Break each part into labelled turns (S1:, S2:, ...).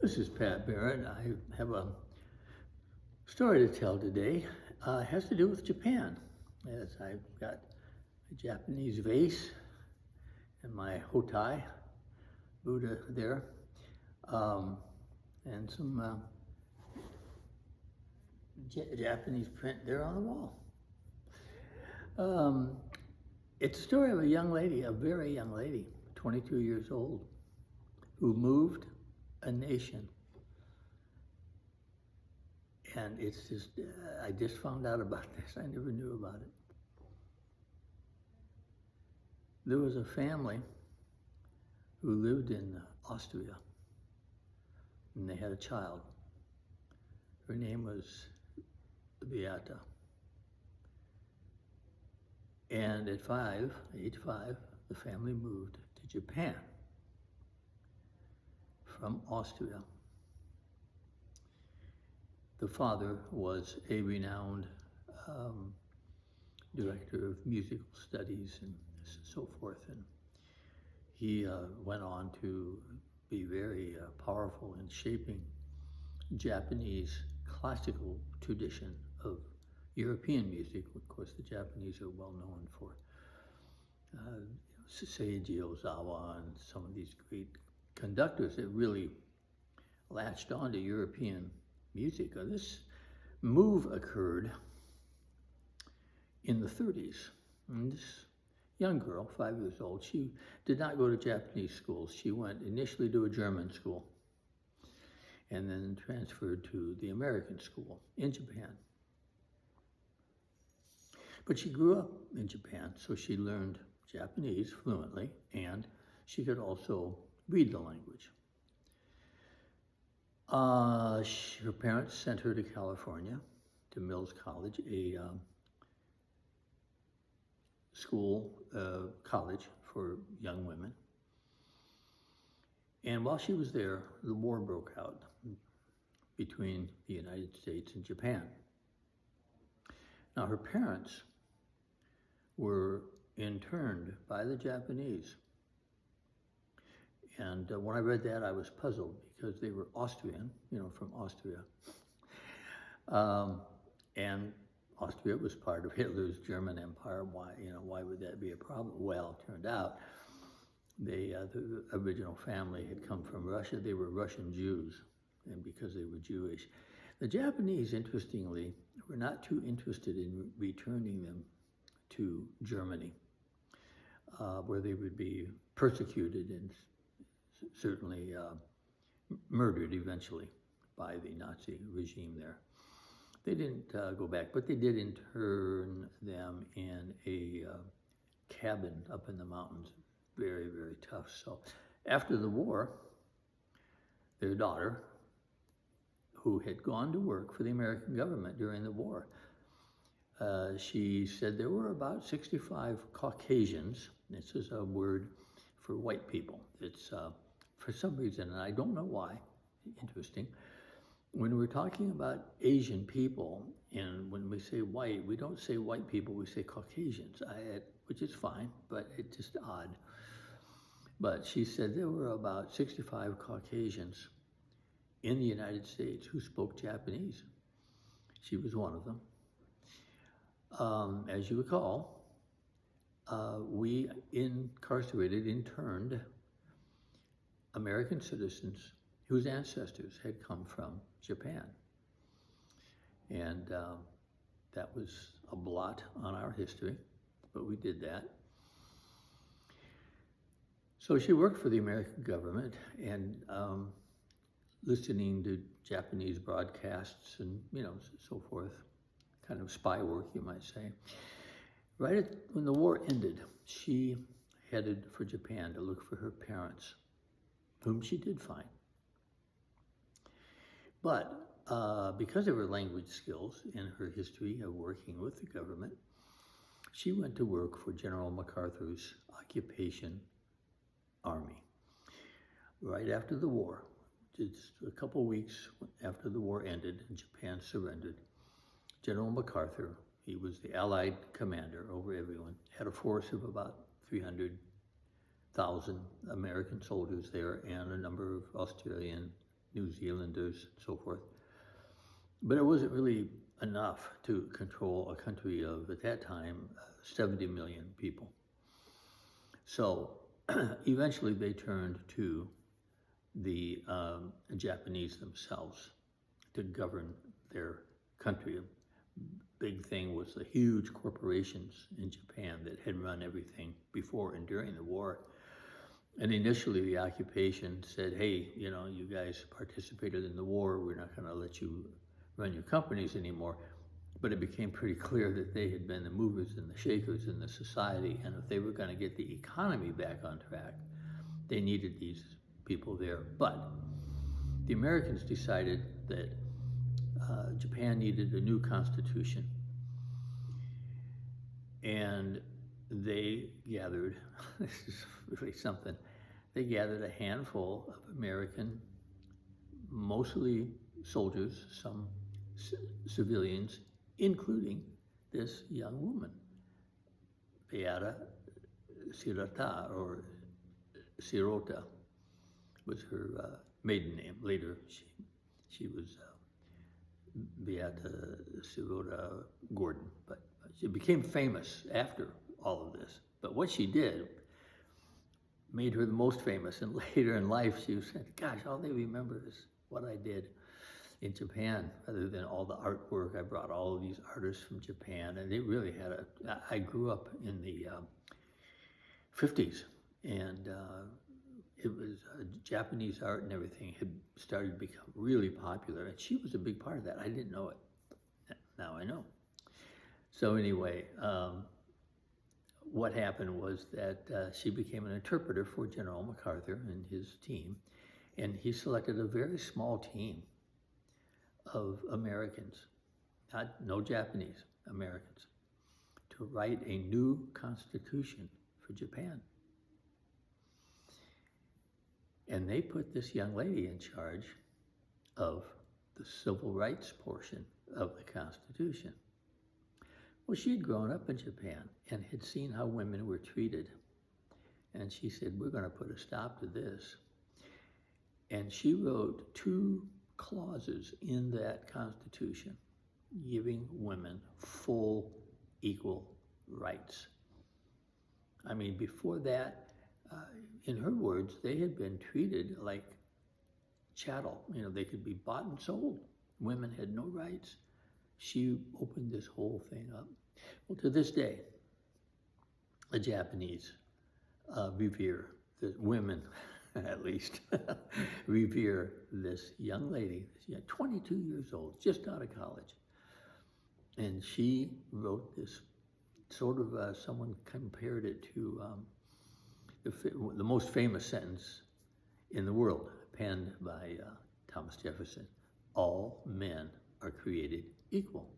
S1: This is Pat Barrett. I have a story to tell today. It has to do with Japan, as I've got a Japanese vase and my Hotai Buddha there, and some Japanese print there on the wall. It's a story of a young lady, a very young lady, 22 years old, who moved a nation. And it's just, I just found out about this. I never knew about it. There was a family who lived in Austria, and they had a child. Her name was Beata. And at age five, the family moved to Japan from Austria. The father was a renowned director of musical studies and so forth, and he went on to be very powerful in shaping Japanese classical tradition of European music. Of course, the Japanese are well known for Seiji Ozawa and some of these great conductors that really latched on to European music. This move occurred in the 30s. And this young girl, 5 years old, she did not go to Japanese schools. She went initially to a German school and then transferred to the American school in Japan. But she grew up in Japan, so she learned Japanese fluently, and she could also read the language. Her parents sent her to California, to Mills College, a college for young women. And while she was there, the war broke out between the United States and Japan. Now, her parents were interned by the Japanese. And when I read that, I was puzzled because they were Austrian, from Austria. And Austria was part of Hitler's German Empire. Why would that be a problem? Well, it turned out the original family had come from Russia. They were Russian Jews, and because they were Jewish. The Japanese, interestingly, were not too interested in returning them to Germany, where they would be persecuted and certainly murdered eventually by the Nazi regime there. They didn't go back, but they did intern them in a cabin up in the mountains. Very, very tough. So after the war, their daughter, who had gone to work for the American government during the war, she said there were about 65 Caucasians. This is a word for white people. It's for some reason, and I don't know why, interesting, when we're talking about Asian people, and when we say white, we don't say white people, we say Caucasians, which is fine, but it's just odd. But she said there were about 65 Caucasians in the United States who spoke Japanese. She was one of them. As you recall, we interned American citizens whose ancestors had come from Japan. And that was a blot on our history, but we did that. So she worked for the American government and listening to Japanese broadcasts and, so forth, kind of spy work, you might say. When the war ended, she headed for Japan to look for her parents, whom she did find. But because of her language skills and her history of working with the government, she went to work for General MacArthur's occupation army. Right after the war, just a couple weeks after the war ended and Japan surrendered, General MacArthur, he was the Allied commander over everyone, had a force of about 300,000 American soldiers there and a number of Australian New Zealanders, and so forth. But it wasn't really enough to control a country of, at that time, 70 million people. So eventually they turned to the Japanese themselves to govern their country. A big thing was the huge corporations in Japan that had run everything before and during the war. And initially the occupation said, hey, you know, you guys participated in the war, we're not gonna let you run your companies anymore. But it became pretty clear that they had been the movers and the shakers in the society, and if they were gonna get the economy back on track, they needed these people there. But the Americans decided that Japan needed a new constitution, and they gathered, this is really something, they gathered a handful of American, mostly soldiers, some civilians, including this young woman, Beata Sirota, or Sirota was her maiden name. Later, she was Beata Sirota Gordon, but she became famous after all of this. But what she did made her the most famous, and later in life she said, gosh, all they remember is what I did in Japan, rather than all the artwork. I brought all of these artists from Japan, and they really had I grew up in the 50s, and it was Japanese art and everything had started to become really popular, and she was a big part of that. I didn't know it. Now I know. So anyway, what happened was that she became an interpreter for General MacArthur and his team, and he selected a very small team of Americans, no Japanese, Americans, to write a new constitution for Japan. And they put this young lady in charge of the civil rights portion of the Constitution. Well, she had grown up in Japan and had seen how women were treated. And she said, we're going to put a stop to this. And she wrote 2 clauses in that Constitution giving women full equal rights. I mean, before that, in her words, they had been treated like chattel. You know, they could be bought and sold. Women had no rights. She opened this whole thing up. Well, to this day, the Japanese revere, the women at least, revere this young lady, 22 years old, just out of college. And she wrote this sort of, someone compared it to the most famous sentence in the world, penned by Thomas Jefferson: all men are created equal.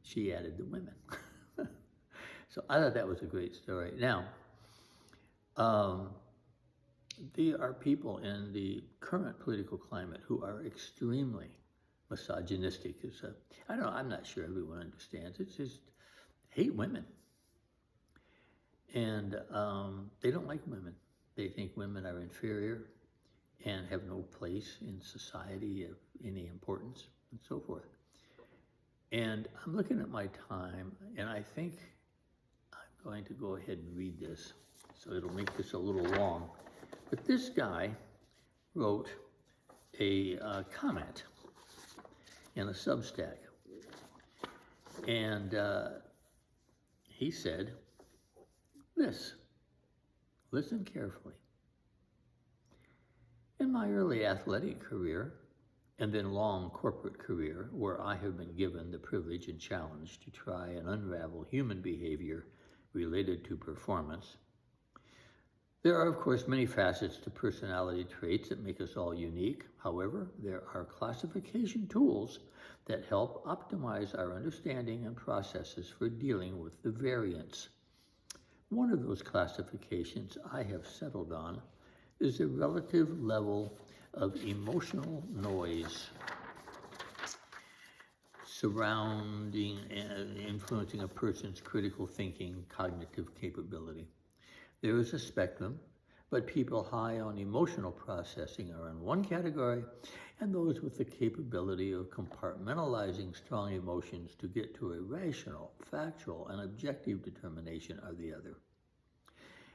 S1: She added the women. So I thought that was a great story. Now, there are people in the current political climate who are extremely misogynistic. I don't know, I'm not sure everyone understands. It's just hate women. And they don't like women. They think women are inferior and have no place in society of any importance, and so forth. And I'm looking at my time, and I think I'm going to go ahead and read this, so it'll make this a little long. But this guy wrote a comment in a Substack, and he said this: listen carefully. In my early athletic career, and then long corporate career, where I have been given the privilege and challenge to try and unravel human behavior related to performance, there are, of course, many facets to personality traits that make us all unique. However, there are classification tools that help optimize our understanding and processes for dealing with the variance. One of those classifications I have settled on is the relative level of emotional noise surrounding and influencing a person's critical thinking, cognitive capability. There is a spectrum, But people high on emotional processing are in one category, and those with the capability of compartmentalizing strong emotions to get to a rational, factual, and objective determination are the other.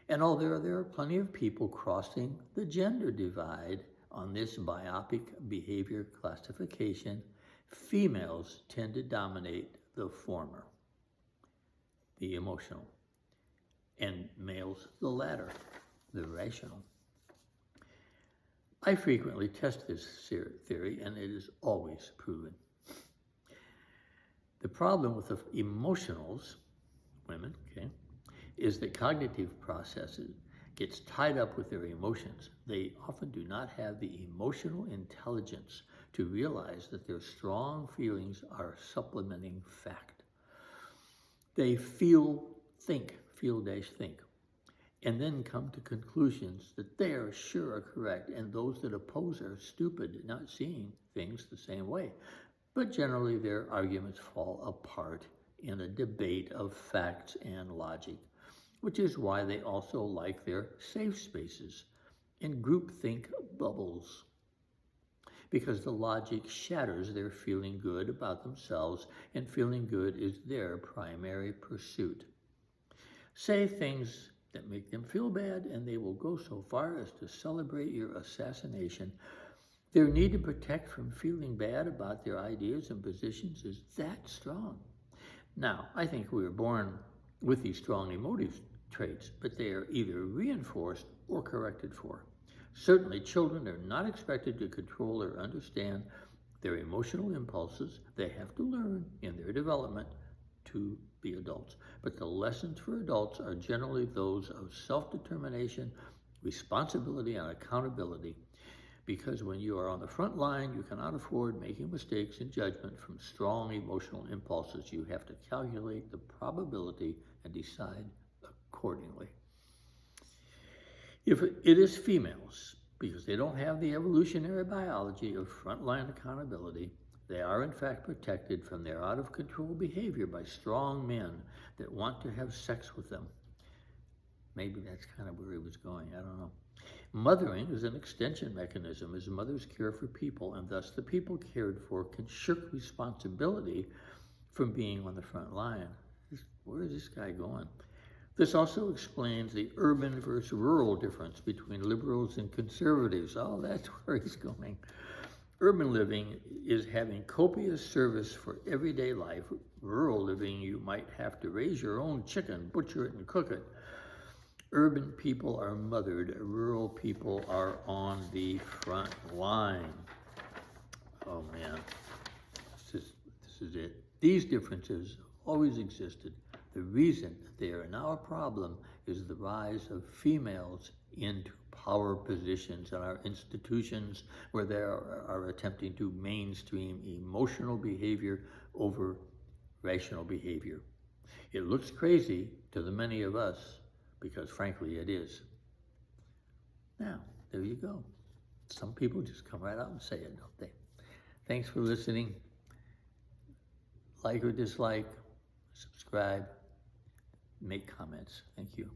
S1: And although there are plenty of people crossing the gender divide on this biopic behavior classification, females tend to dominate the former, the emotional, and males the latter, the rational. I frequently test this theory, and it is always proven. The problem with the emotionals, women, okay, is that cognitive processes gets tied up with their emotions. They often do not have the emotional intelligence to realize that their strong feelings are supplementing fact. They think, and then come to conclusions that they are sure are correct, and those that oppose are stupid, not seeing things the same way. But generally their arguments fall apart in a debate of facts and logic, which is why they also like their safe spaces and groupthink bubbles, because the logic shatters their feeling good about themselves, and feeling good is their primary pursuit. Say things that make them feel bad, and they will go so far as to celebrate your assassination. Their need to protect from feeling bad about their ideas and positions is that strong. Now, I think we were born with these strong emotive traits, but they are either reinforced or corrected for. Certainly, children are not expected to control or understand their emotional impulses. They have to learn in their development to be adults. But the lessons for adults are generally those of self-determination, responsibility, and accountability. Because when you are on the front line, you cannot afford making mistakes in judgment from strong emotional impulses. You have to calculate the probability and decide accordingly. If it is females, because they don't have the evolutionary biology of frontline accountability, they are in fact protected from their out-of-control behavior by strong men that want to have sex with them. Maybe that's kind of where he was going, I don't know. Mothering is an extension mechanism as mothers care for people, and thus the people cared for can shirk responsibility from being on the front line. Where is this guy going? This also explains the urban versus rural difference between liberals and conservatives. Oh, that's where he's going. Urban living is having copious service for everyday life. Rural living, you might have to raise your own chicken, butcher it, and cook it. Urban people are mothered. Rural people are on the front line. Oh man, this is it. These differences always existed. The reason that they are now a problem is the rise of females into power positions in our institutions, where they are attempting to mainstream emotional behavior over rational behavior. It looks crazy to the many of us, because frankly it is. Now, there you go. Some people just come right out and say it, don't they? Thanks for listening. Like or dislike, subscribe, make comments. Thank you.